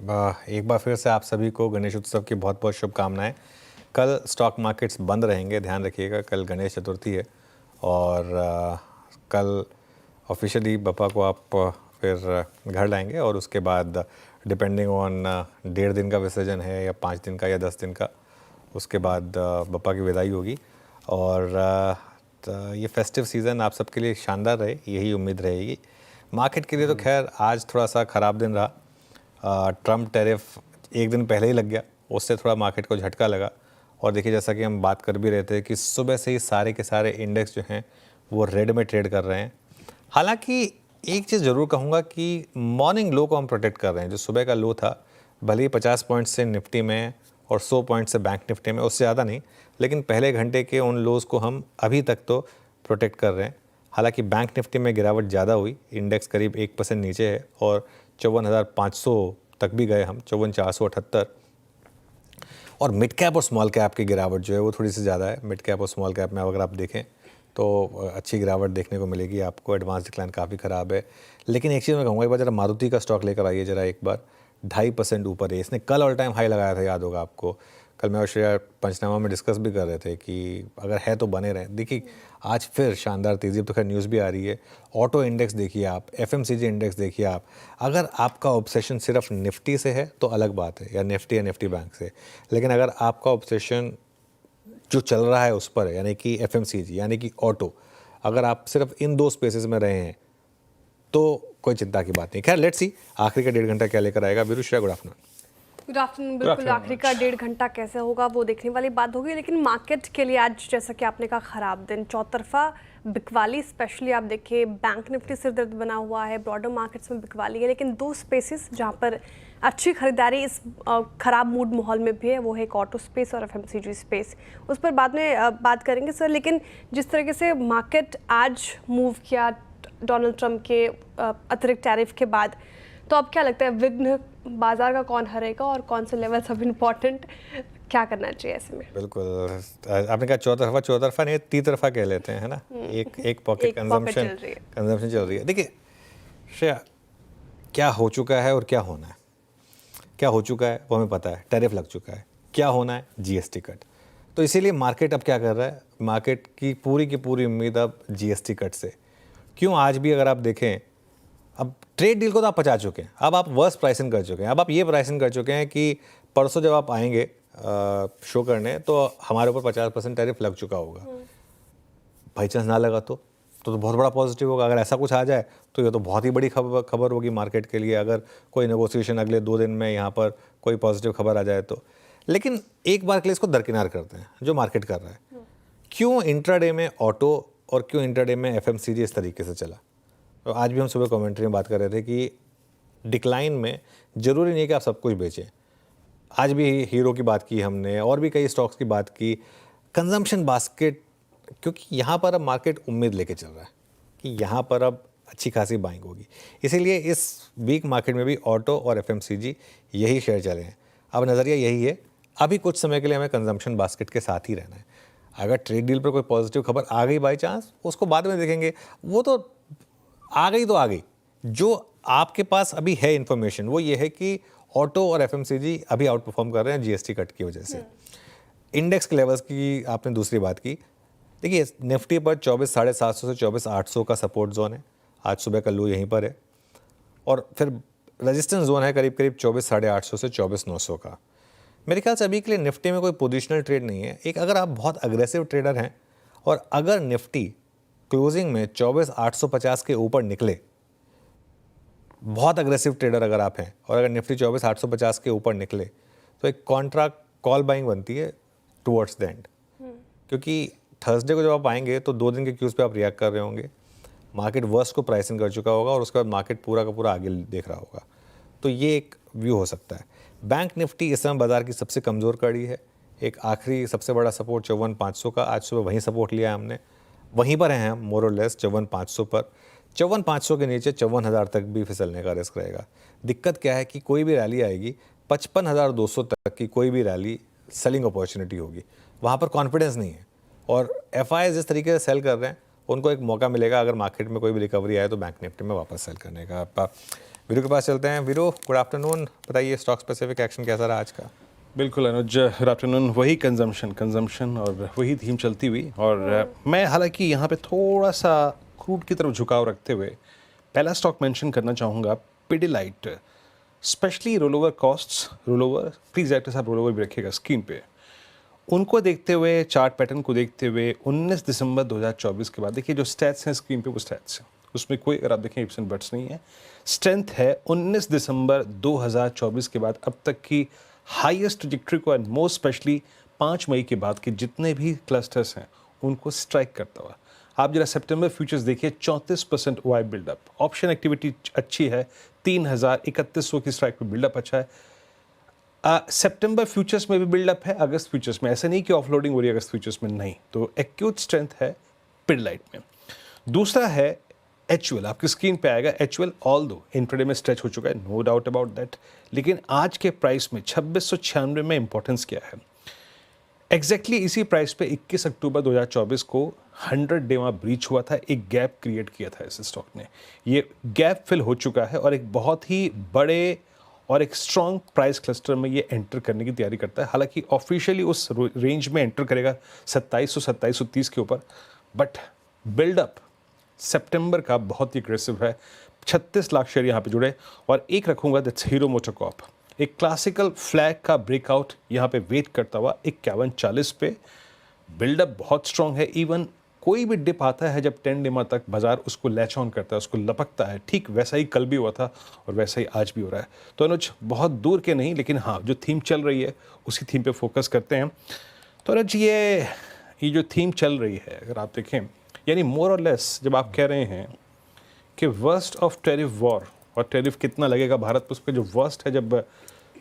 एक बार फिर से आप सभी को गणेश उत्सव की बहुत बहुत शुभकामनाएं। कल स्टॉक मार्केट्स बंद रहेंगे, ध्यान रखिएगा, कल गणेश चतुर्थी है और कल ऑफिशियली बप्पा को आप फिर घर लाएंगे और उसके बाद डिपेंडिंग ऑन 1.5 दिन का विसर्जन है या 5 दिन का या 10 दिन का, उसके बाद बप्पा की विदाई होगी। और तो ये फेस्टिव सीज़न आप सबके लिए शानदार रहे, यही उम्मीद रहेगी। मार्केट के लिए तो खैर आज थोड़ा सा ख़राब दिन रहा। ट्रम्प टैरिफ एक दिन पहले ही लग गया, उससे थोड़ा मार्केट को झटका लगा। और देखिए, जैसा कि हम बात कर भी रहे थे कि सुबह से ही सारे के सारे इंडेक्स जो हैं वो रेड में ट्रेड कर रहे हैं। हालांकि एक चीज़ ज़रूर कहूँगा कि मॉर्निंग लो को हम प्रोटेक्ट कर रहे हैं। जो सुबह का लो था, भले ही 50 पॉइंट से निफ्टी में और 100 पॉइंट से बैंक निफ्टी में, उससे ज़्यादा नहीं, लेकिन पहले घंटे के उन लोज़ को हम अभी तक तो प्रोटेक्ट कर रहे हैं। हालांकि बैंक निफ्टी में गिरावट ज़्यादा हुई, इंडेक्स करीब 1% नीचे है और 54,500 तक भी गए हम, 54,478। और मिड कैप और स्मॉल कैप की गिरावट जो है वो थोड़ी सी ज़्यादा है। मिड कैप और स्मॉल कैप में अगर आप देखें तो अच्छी गिरावट देखने को मिलेगी आपको। एडवांस डिक्लाइन काफ़ी ख़राब है। लेकिन एक चीज़ मैं कहूँगा, एक बार ज़रा मारुति का स्टॉक लेकर आइए ज़रा एक बार, 2.5% ऊपर है। इसने कल ऑल टाइम हाई लगाया था, याद होगा आपको। कल मैं और श्रेया पंचनामा में डिस्कस भी कर रहे थे कि अगर है तो बने रहें। देखिए आज फिर शानदार तेज़ी, अब तो खैर न्यूज़ भी आ रही है। ऑटो इंडेक्स देखिए आप, एफएमसीजी इंडेक्स देखिए आप। अगर आपका ऑब्सेशन सिर्फ निफ्टी से है तो अलग बात है, या निफ्टी बैंक से। लेकिन अगर आपका ऑब्सेशन जो चल रहा है उस पर है, यानी कि एफएमसीजी यानी कि ऑटो, अगर आप सिर्फ इन दो स्पेसेस में रहे हैं तो कोई चिंता की बात नहीं। खैर लेट्स सी आखिरी का 1.5 घंटा क्या लेकर आएगा। Veeru, Shreya, good afternoon. Good afternoon. बिल्कुल आखिरी का 1.5 घंटा कैसे होगा वो देखने वाली बात होगी। लेकिन मार्केट के लिए आज, जैसा कि आपने कहा, खराब दिन, चौतरफा बिकवाली। स्पेशली आप देखिए बैंक निफ्टी सिर दर्द बना हुआ है, ब्रॉडर मार्केट्स में बिकवाली है। लेकिन दो स्पेसेस जहां पर अच्छी खरीदारी इस खराब मूड माहौल में भी है, वो है एक ऑटो स्पेस और एफएमसीजी स्पेस। उस पर बाद में बात करेंगे सर। लेकिन जिस तरीके से मार्केट आज मूव किया डोनाल्ड ट्रंप के अतिरिक्त टैरिफ के बाद, तो अब क्या लगता है विघ्न बाजार का कौन हरेगा और कौन से लेवल सब इम्पोर्टेंट, क्या करना चाहिए ऐसे में? बिल्कुल, आपने कहा चौतरफा नहीं, तीतरफा कह लेते हैं, है ना। एक पॉकेट कंजम्पशन चल रही है। देखिए श्रेया, क्या हो चुका है और क्या होना है। क्या हो चुका है वो हमें पता है, टैरिफ लग चुका है। क्या होना है, जीएसटी कट। तो इसीलिए मार्केट अब क्या कर रहा है, मार्केट की पूरी उम्मीद अब जीएसटी कट से। क्यों, आज भी अगर आप देखें, अब ट्रेड डील को तो आप पचा चुके हैं, अब आप वर्स्ट प्राइसिंग कर चुके हैं। अब आप ये प्राइसिंग कर चुके हैं कि परसों जब आप आएंगे शो करने तो हमारे ऊपर 50% टैरिफ लग चुका होगा। बाई चांस ना लगा तो बहुत बड़ा पॉजिटिव होगा। अगर ऐसा कुछ आ जाए तो ये तो बहुत ही बड़ी खबर होगी मार्केट के लिए, अगर कोई नेगोशिएशन अगले 2 दिन में यहाँ पर कोई पॉजिटिव खबर आ जाए तो। लेकिन एक बार के लिए इसको दरकिनार करते हैं जो मार्केट कर रहा है। क्यों इंट्राडे में ऑटो और क्यों इंट्राडे में एफएमसीजी इस तरीके से चला। तो आज भी हम सुबह कमेंट्री में बात कर रहे थे कि डिक्लाइन में ज़रूरी नहीं कि आप सब कुछ बेचें। आज भी हीरो की बात की हमने और भी कई स्टॉक्स की बात की। कंजम्पशन बास्केट, क्योंकि यहाँ पर अब मार्केट उम्मीद लेके चल रहा है कि यहाँ पर अब अच्छी खासी बाइंग होगी, इसीलिए इस वीक मार्केट में भी ऑटो और एफएमसीजी यही शेयर चले हैं। अब नज़रिया यही है, अभी कुछ समय के लिए हमें कंजम्पशन बास्केट के साथ ही रहना है। अगर ट्रेड डील पर कोई पॉजिटिव खबर आ गई बाई चांस, उसको बाद में देखेंगे। वो तो आ गई तो आ गई। जो आपके पास अभी है इन्फॉर्मेशन वो ये है कि ऑटो और एफएमसीजी अभी आउट परफॉर्म कर रहे हैं जीएसटी कट की वजह से। इंडेक्स के लेवल्स की आपने दूसरी बात की। देखिए निफ्टी पर 24,750 से 24,800 का सपोर्ट जोन है। आज सुबह का लो यहीं पर है और फिर रेजिस्टेंस जोन है करीब 24,850 से 24,900 का। मेरे ख्याल से अभी के लिए निफ्टी में कोई पोजिशनल ट्रेड नहीं है। एक अगर आप बहुत अग्रेसिव ट्रेडर हैं और अगर निफ्टी क्लोजिंग में 24,850 के ऊपर निकले, बहुत अग्रेसिव ट्रेडर अगर आप हैं और अगर निफ्टी 24,850 के ऊपर निकले तो एक कॉन्ट्रैक्ट कॉल बाइंग बनती है टुवर्ड्स द एंड। क्योंकि थर्सडे को जब आप आएंगे तो 2 दिन के क्यूज़ पे आप रिएक्ट कर रहे होंगे, मार्केट वर्स्ट को प्राइसिंग कर चुका होगा और उसके बाद मार्केट पूरा का पूरा आगे देख रहा होगा। तो ये एक व्यू हो सकता है। बैंक निफ्टी इस समय बाजार की सबसे कमज़ोर कड़ी है। एक आखिरी सबसे बड़ा सपोर्ट 54,500 का, आज सुबह वहीं सपोर्ट लिया है हमने, वहीं पर हैं हम मोर और लेस 54,500 पर। 54,500 के नीचे 54,000 तक भी फिसलने का रिस्क रहेगा। दिक्कत क्या है कि कोई भी रैली आएगी 55,200 तक की, कोई भी रैली सेलिंग अपॉर्चुनिटी होगी, वहाँ पर कॉन्फिडेंस नहीं है। और एफआई जिस तरीके से सेल कर रहे हैं उनको एक मौका मिलेगा अगर मार्केट में कोई भी रिकवरी आए तो बैंक निफ्टी में वापस सेल करने का। आप वीरू के पास चलते हैं। वीरू, गुड आफ्टरनून, बताइए स्टॉक स्पेसिफिक एक्शन कैसा रहा आज का? बिल्कुल अनुज, गुड आफ्टरनून। वही कंजम्पशन और वही थीम चलती हुई, और मैं हालांकि यहाँ पे थोड़ा सा क्रूड की तरफ झुकाव रखते हुए पहला स्टॉक मेंशन करना चाहूँगा, Pidilite. Specially roll over costs, roll over, please director साहब रोल ओवर भी रखिएगा स्क्रीन पे। उनको देखते हुए, चार्ट पैटर्न को देखते हुए 19 दिसंबर 2024 के बाद, देखिए जो स्टैट्स हैं स्क्रीन पे वो स्टैट्स हैं, उसमें कोई अगर आप देखें इफ्स एंड बट्स नहीं है। स्ट्रेंथ है 19 दिसंबर 2024 के बाद अब तक की हाईएस्ट ट्रैजेक्टरी को, एंड मोस्ट स्पेशली 5 मई के बाद के जितने भी क्लस्टर्स हैं उनको स्ट्राइक करता हुआ। आप जरा सितंबर फ्यूचर्स देखिए, 34% ओआई बिल्डअप, ऑप्शन एक्टिविटी अच्छी है, 3000-3100 की स्ट्राइक पे बिल्डअप अच्छा है। सितंबर फ्यूचर्स में भी बिल्डअप है, अगस्त फ्यूचर्स में, ऐसा नहीं कि ऑफलोडिंग हो रही है अगस्त फ्यूचर्स में, नहीं। तो एक्यूट स्ट्रेंथ है पिडिलाइट में। दूसरा है एचयूएल, आपकी स्क्रीन पे आएगा। एचयूएल ऑल दो इंट्राडे में स्ट्रेच हो चुका है, नो डाउट अबाउट दैट, लेकिन आज के प्राइस में 2696 में इंपॉर्टेंस क्या है? एग्जैक्टली इसी प्राइस पे 21 अक्टूबर 2024 को 100 डे वहाँ ब्रीच हुआ था, एक गैप क्रिएट किया था इस स्टॉक ने। ये गैप फिल हो चुका है और एक बहुत ही बड़े और एक स्ट्रॉन्ग प्राइस क्लस्टर में ये एंटर करने की तैयारी करता है। हालांकि ऑफिशियली उस रेंज में एंटर करेगा 2700-2730 के ऊपर, बट बिल्डअप सितंबर का बहुत ही एग्रेसिव है। 36 लाख शेयर यहाँ पे जुड़े, और एक रखूंगा दैट्स हीरो मोटोकॉर्प। एक क्लासिकल फ्लैग का ब्रेकआउट यहाँ पे वेट करता हुआ 5140 पे, बिल्डअप बहुत स्ट्रॉन्ग है। इवन कोई भी डिप आता है जब 10 डेमा तक बाजार उसको लैच ऑन करता है, उसको लपकता है, ठीक वैसा ही कल भी हुआ था और वैसा ही आज भी हो रहा है। तो अनुज बहुत दूर के नहीं, लेकिन हाँ जो थीम चल रही है उसी थीम पे फोकस करते हैं। तो अनुज ये जो थीम चल रही है अगर आप देखें, यानी मोर और लेस जब आप कह रहे हैं कि वर्स्ट ऑफ टैरिफ वॉर, और टैरिफ कितना लगेगा भारत पर, उस पर जो वर्स्ट है जब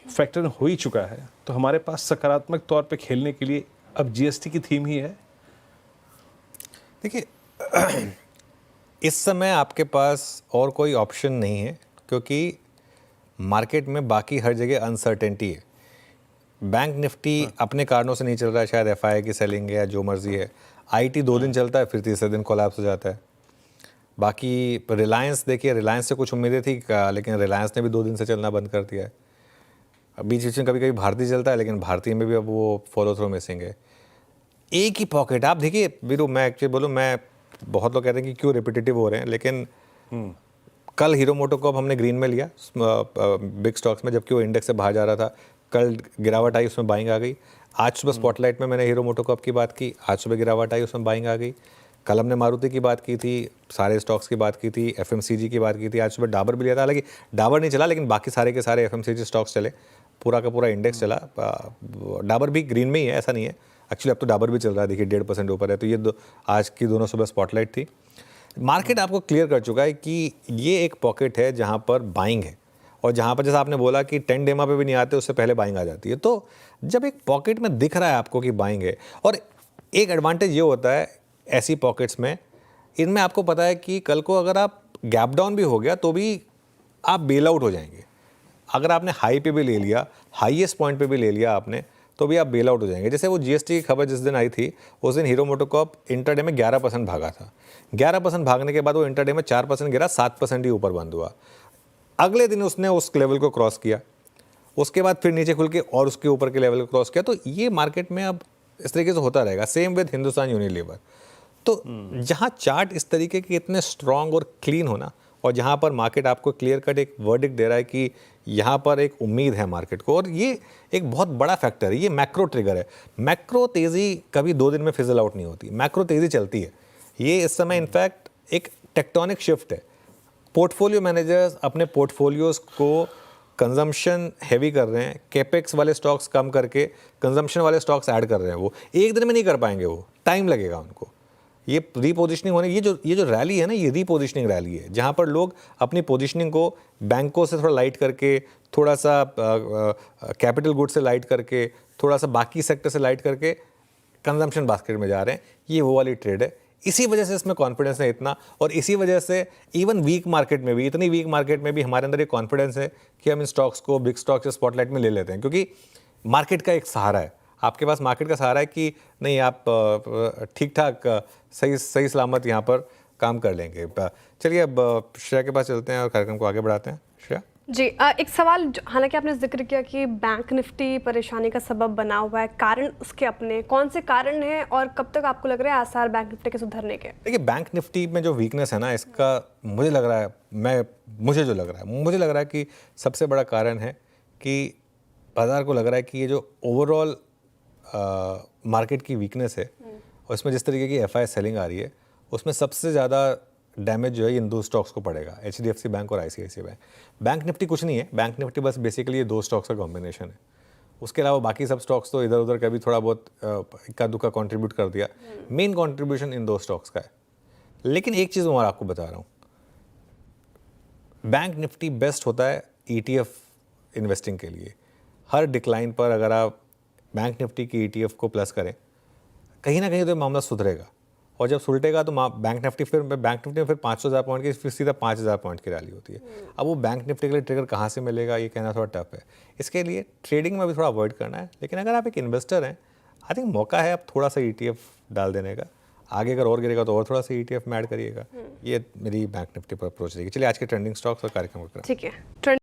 फैक्टर हो ही चुका है, तो हमारे पास सकारात्मक तौर पे खेलने के लिए अब जीएसटी की थीम ही है। देखिए इस समय आपके पास और कोई ऑप्शन नहीं है, क्योंकि मार्केट में बाकी हर जगह अनसर्टेनिटी है। बैंक निफ्टी अपने कारणों से नहीं चल रहा है, शायद एफआई की सेलिंग है या जो मर्जी है। आईटी 2 दिन चलता है, फिर तीसरे दिन कोलैप्स हो जाता है। बाकी रिलायंस देखिए, रिलायंस से कुछ उम्मीदें थी, लेकिन रिलायंस ने भी 2 दिन से चलना बंद कर दिया है। बीच बीच में कभी कभी भारतीय चलता है, लेकिन भारतीय में भी अब वो फॉलो थ्रू मिसिंग है। एक ही पॉकेट, आप देखिए वीरू, मैं एक्चुअली बोलूँ, मैं बहुत लोग कहते हैं कि क्यों रिपीटेटिव हो रहे हैं, लेकिन कल हीरो मोटोकॉर्प हमने ग्रीन में लिया बिग स्टॉक्स में, जबकि वो इंडेक्स से बाहर जा रहा था। कल गिरावट आई, उसमें बाइंग आ गई। आज सुबह स्पॉटलाइट में मैंने हीरो मोटोकॉर्प की बात की, आज सुबह गिरावट आई, उसमें बाइंग आ गई। कल हमने मारुति की बात की थी, सारे स्टॉक्स की बात की थी, एफएमसीजी की बात की थी। आज सुबह डाबर भी लिया था, हालांकि डाबर नहीं चला, लेकिन बाकी सारे के सारे एफएमसीजी स्टॉक्स चले, पूरा का पूरा इंडेक्स चला। डाबर भी ग्रीन में ही है, ऐसा नहीं है। एक्चुअली अब तो डाबर भी चल रहा है, देखिए 1.5% ऊपर है। तो ये आज की दोनों सुबह स्पॉटलाइट थी। मार्केट आपको क्लियर कर चुका है कि ये एक पॉकेट है जहाँ पर बाइंग है, और जहाँ पर जैसा आपने बोला कि 10 डेमा पे भी नहीं आते, उससे पहले बाइंग आ जाती है। तो जब एक पॉकेट में दिख रहा है आपको कि बाइंग है, और एक एडवांटेज ये होता है ऐसी पॉकेट्स में, इनमें आपको पता है कि कल को अगर आप गैप डाउन भी हो गया तो भी आप बेल आउट हो जाएंगे। अगर आपने हाई पे भी ले लिया, हाईएस्ट पॉइंट पे भी ले लिया आपने, तो भी आप बेल आउट हो जाएंगे। जैसे वो जीएसटी की खबर जिस दिन आई थी, उस दिन हीरो मोटोकॉर्प इंटरडे में 11% भागा था। 11% भागने के बाद वो इंटरडे में 4% गिरा, 7% ही ऊपर बंद हुआ। अगले दिन उसने उस लेवल को क्रॉस किया, उसके बाद फिर नीचे खुल के और उसके ऊपर के लेवल को क्रॉस किया। तो ये मार्केट में अब इस तरीके से होता रहेगा। Same with Hindustan Unilever. तो जहाँ चार्ट इस तरीके के इतने स्ट्रांग और क्लीन होना, और जहाँ पर मार्केट आपको क्लियर कट एक वर्डिक्ट दे रहा है कि यहाँ पर एक उम्मीद है मार्केट को, और ये एक बहुत बड़ा फैक्टर है, ये मैक्रो ट्रिगर है। मैक्रो तेज़ी कभी 2 दिन में फिजल आउट नहीं होती, मैक्रो तेज़ी चलती है। ये इस समय इनफैक्ट एक टेक्टोनिक शिफ्ट है। पोर्टफोलियो मैनेजर्स अपने पोर्टफोलियोज को कंजम्पशन हैवी कर रहे हैं, कैपेक्स वाले स्टॉक्स कम करके कंजम्पशन वाले स्टॉक्स ऐड कर रहे हैं। वो एक दिन में नहीं कर पाएंगे, वो टाइम लगेगा उनको। ये रीपोजिशनिंग होने, ये जो रैली है ना, ये रीपोजिशनिंग रैली है, जहाँ पर लोग अपनी पोजीशनिंग को बैंकों से थोड़ा लाइट करके, थोड़ा सा कैपिटल गुड से लाइट करके, थोड़ा सा बाकी सेक्टर से लाइट करके कंजम्पशन बास्केट में जा रहे हैं। ये वो वाली ट्रेड है। इसी वजह से इसमें कॉन्फिडेंस है इतना, और इसी वजह से इवन वीक मार्केट में भी, इतनी वीक मार्केट में भी हमारे अंदर ये कॉन्फिडेंस है कि हम इन स्टॉक्स को बिग स्टॉक्स या स्पॉटलाइट में ले लेते हैं, क्योंकि मार्केट का एक सहारा है। आपके पास मार्केट का सहारा है कि नहीं, आप ठीक ठाक सही सलामत यहाँ पर काम कर लेंगे। चलिए अब श्रेया के पास चलते हैं और कार्यक्रम को आगे बढ़ाते हैं। श्रेया जी, एक सवाल हालांकि आपने जिक्र किया कि बैंक निफ्टी परेशानी का सबब बना हुआ है, कारण उसके अपने कौन से कारण हैं और कब तक आपको लग रहा है आसार बैंक निफ्टी के सुधरने के? देखिए, बैंक निफ्टी में जो वीकनेस है ना, इसका मुझे लग रहा है मुझे लग रहा है कि सबसे बड़ा कारण है कि बाजार को लग रहा है कि ये जो ओवरऑल मार्केट की वीकनेस है और इसमें जिस तरीके की एफआई सेलिंग आ रही है, उसमें सबसे ज़्यादा डैमेज जो है इन दो स्टॉक्स को पड़ेगा, एचडीएफसी बैंक और आईसीआईसीआई बैंक। बैंक निफ्टी कुछ नहीं है, बैंक निफ्टी बस बेसिकली ये दो स्टॉक्स का कॉम्बिनेशन है। उसके अलावा बाकी सब स्टॉक्स तो इधर उधर का भी थोड़ा बहुत इक्का दुक्का कंट्रीब्यूट कर दिया। मेन कंट्रीब्यूशन इन दो स्टॉक्स का है। लेकिन एक चीज़ मैं आपको बता रहा हूँ, बैंक निफ्टी बेस्ट होता है ईटीएफ इन्वेस्टिंग के लिए। हर डिक्लाइन पर अगर आप बैंक निफ्टी की ईटीएफ को प्लस करें, कहीं ना कहीं तो मामला सुधरेगा, और जब सुलटेगा तो बैंक निफ्टी में फिर 500,000 पॉइंट की फिर सीधा 5,000 पॉइंट की रैली होती है। अब वो बैंक निफ्टी के लिए ट्रिगर कहाँ से मिलेगा, ये कहना थोड़ा टफ है। इसके लिए ट्रेडिंग में भी थोड़ा अवॉइड करना है। लेकिन अगर आप एक इन्वेस्टर हैं, आई थिंक मौका है आप थोड़ा सा ईटीएफ डाल देने का। आगे अगर और गिरेगा तो और थोड़ा सा ईटीएफ में ऐड करिएगा। ये मेरी बैंक निफ्टी पर अप्रोच रहेगी। चलिए आज के ट्रेंडिंग स्टॉक्स और कार्यक्रम को ठीक है।